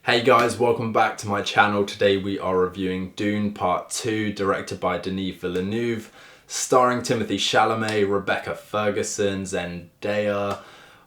Hey guys, welcome back to my channel. Today we are reviewing Dune Part 2, directed by Denis Villenueve, starring Timothée Chalamet, Rebecca Ferguson, Zendaya,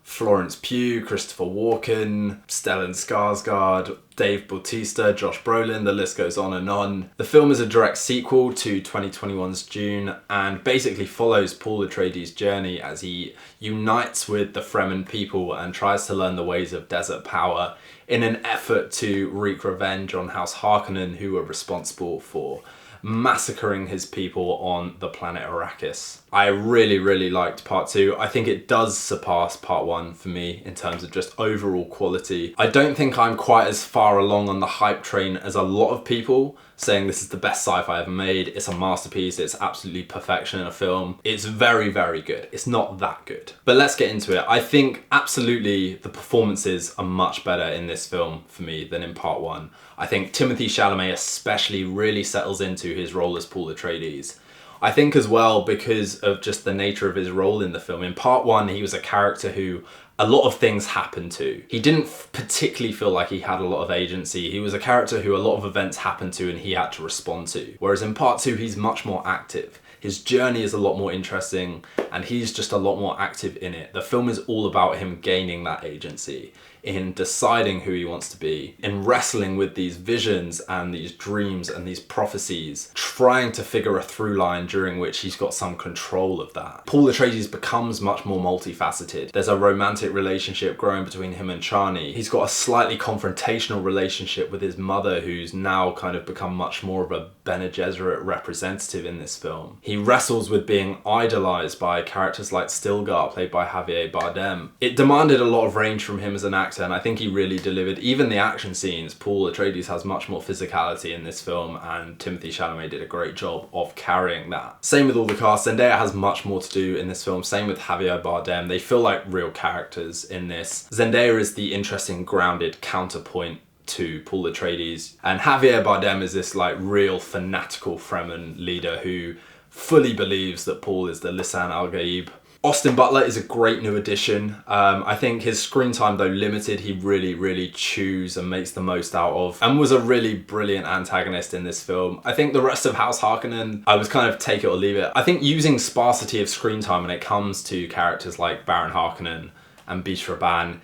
Florence Pugh, Christopher Walken, Stellan Skarsgård, Dave Bautista, Josh Brolin, the list goes on and on. The film is a direct sequel to 2021's Dune and basically follows Paul Atreides' journey as he unites with the Fremen people and tries to learn the ways of desert power in an effort to wreak revenge on House Harkonnen, who were responsible for massacring his people on the planet Arrakis. I really liked Part 2. I think it does surpass Part 1 for me in terms of just overall quality. I don't think I'm quite as far along on the hype train as a lot of people saying this is the best sci-fi ever made, it's a masterpiece, it's absolutely perfection in a film. It's very good. It's not that good. But let's get into it. I think absolutely the performances are much better in this film for me than in Part 1. I think Timothée Chalamet especially really settles into his role as Paul Atreides. I think as well because of just the nature of his role in the film. In Part 1 he was a character who a lot of things happened to. He didn't particularly feel like he had a lot of agency. He was a character who a lot of events happened to and he had to respond to. Whereas in Part 2 he's much more active. His journey is a lot more interesting and he's just a lot more active in it. The film is all about him gaining that agency, in deciding who he wants to be, in wrestling with these visions and these dreams and these prophecies, trying to figure a through line during which he's got some control of that. Paul Atreides becomes much more multifaceted. There's a romantic relationship growing between him and Chani. He's got a slightly confrontational relationship with his mother, who's now kind of become much more of a Bene Gesserit representative in this film. He wrestles with being idolized by characters like Stilgar, played by Javier Bardem. It demanded a lot of range from him as an actor, and I think he really delivered. Even the action scenes, Paul Atreides has much more physicality in this film, and Timothée Chalamet did a great job of carrying that. Same with all the cast. Zendaya has much more to do in this film. Same with Javier Bardem. They feel like real characters in this. Zendaya is the interesting, grounded counterpoint to Paul Atreides, and Javier Bardem is this like real fanatical Fremen leader who fully believes that Paul is the Lisan al-Gaib. Austin Butler is a great new addition. I think his screen time, though limited, he really chews and makes the most out of, and was a really brilliant antagonist in this film. I think the rest of House Harkonnen, I was kind of take it or leave it. I think using sparsity of screen time when it comes to characters like Baron Harkonnen and Beast Raban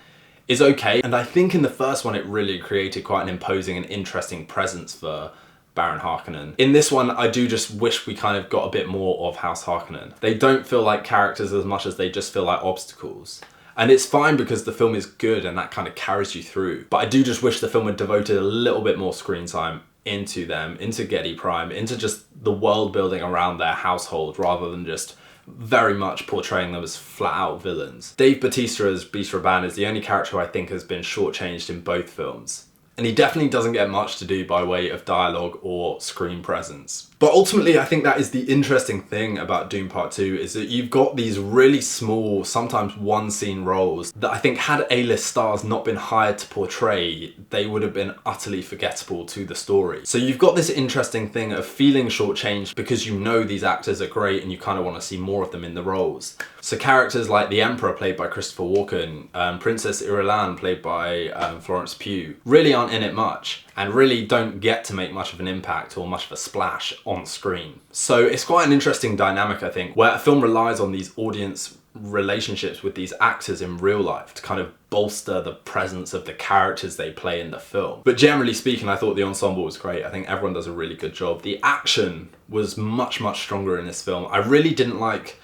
is okay, and I think in the first one it really created quite an imposing and interesting presence for Baron Harkonnen. In this one, I do just wish we kind of got a bit more of House Harkonnen. They don't feel like characters as much as they just feel like obstacles. And it's fine because the film is good and that kind of carries you through. But I do just wish the film had devoted a little bit more screen time into them, into Getty Prime, into just the world building around their household rather than just very much portraying them as flat out villains. Dave Bautista as Beast Raban is the only character who I think has been shortchanged in both films. And he definitely doesn't get much to do by way of dialogue or screen presence. But ultimately, I think that is the interesting thing about Dune Part 2, is that you've got these really small, sometimes one-scene roles that I think had A-list stars not been hired to portray, they would have been utterly forgettable to the story. So you've got this interesting thing of feeling shortchanged because you know these actors are great and you kind of want to see more of them in the roles. So characters like the Emperor, played by Christopher Walken, Princess Irulan, played by Florence Pugh, really aren't in it much and really don't get to make much of an impact or much of a splash on screen. So it's quite an interesting dynamic, I think, where a film relies on these audience relationships with these actors in real life to kind of bolster the presence of the characters they play in the film. But generally speaking, I thought the ensemble was great. I think everyone does a really good job. The action was much stronger in this film. I really didn't like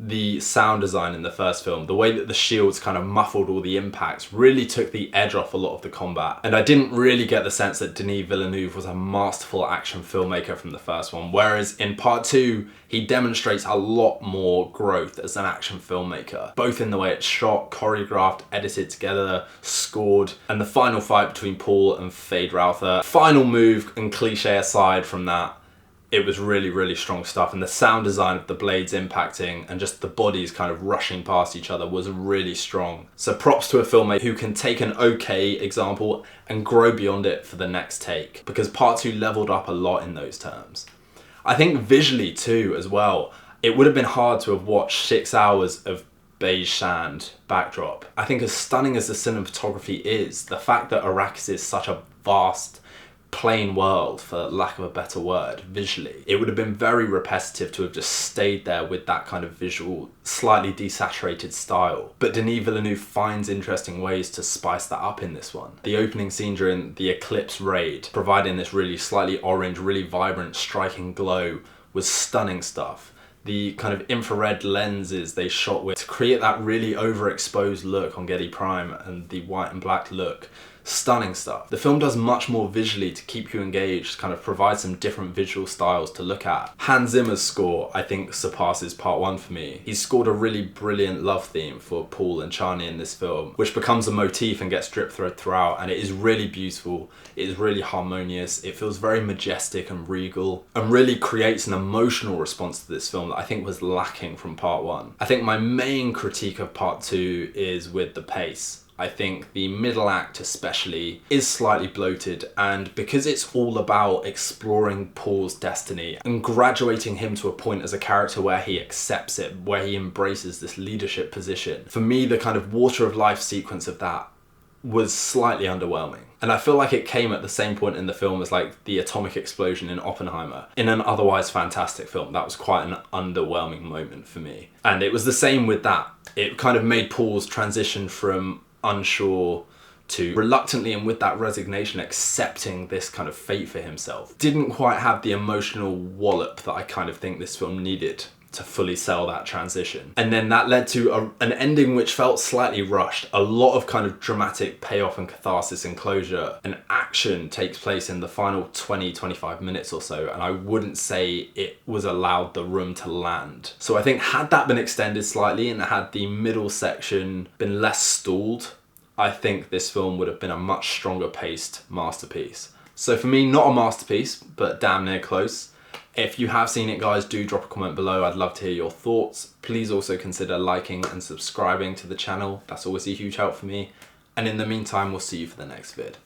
the sound design in the first film. The way that the shields kind of muffled all the impacts really took the edge off a lot of the combat. And I didn't really get the sense that Denis Villeneuve was a masterful action filmmaker from the first one. Whereas in Part 2, he demonstrates a lot more growth as an action filmmaker, both in the way it's shot, choreographed, edited together, scored, and the final fight between Paul and Feyd-Rautha. Final move and cliche aside from that, it was really strong stuff, and the sound design of the blades impacting and just the bodies kind of rushing past each other was really strong. So props to a filmmaker who can take an okay example and grow beyond it for the next take, because Part 2 leveled up a lot in those terms. I think visually too as well, it would have been hard to have watched 6 hours of beige sand backdrop. I think as stunning as the cinematography is, the fact that Arrakis is such a vast, plain world, for lack of a better word, visually, it would have been very repetitive to have just stayed there with that kind of visual, slightly desaturated style. But Denis Villeneuve finds interesting ways to spice that up in this one. The opening scene during the Eclipse raid, providing this really slightly orange, really vibrant, striking glow, was stunning stuff. The kind of infrared lenses they shot with to create that really overexposed look on Getty Prime and the white and black look, stunning stuff. The film does much more visually to keep you engaged, kind of provide some different visual styles to look at. Hans Zimmer's score, I think, surpasses part one for me. He's scored a really brilliant love theme for Paul and Chani in this film, which becomes a motif and gets drip thread throughout, and it is really beautiful, it is really harmonious, it feels very majestic and regal, and really creates an emotional response to this film that I think was lacking from part one. I think my main critique of part two is with the pace. I think the middle act especially is slightly bloated, and because it's all about exploring Paul's destiny and graduating him to a point as a character where he accepts it, where he embraces this leadership position, for me the kind of water of life sequence of that was slightly underwhelming. And I feel like it came at the same point in the film as like the atomic explosion in Oppenheimer. In an otherwise fantastic film, that was quite an underwhelming moment for me. And it was the same with that. It kind of made Paul's transition from unsure to reluctantly, and with that resignation, accepting this kind of fate for himself. Didn't quite have the emotional wallop that I kind of think this film needed to fully sell that transition. And then that led to an ending which felt slightly rushed. A lot of kind of dramatic payoff and catharsis and closure and action takes place in the final 20-25 minutes or so, and I wouldn't say it was allowed the room to land. So I think had that been extended slightly and had the middle section been less stalled, I think this film would have been a much stronger paced masterpiece. So for me, not a masterpiece, but damn near close. If you have seen it, guys, do drop a comment below. I'd love to hear your thoughts. Please also consider liking and subscribing to the channel. That's always a huge help for me. And in the meantime, we'll see you for the next vid.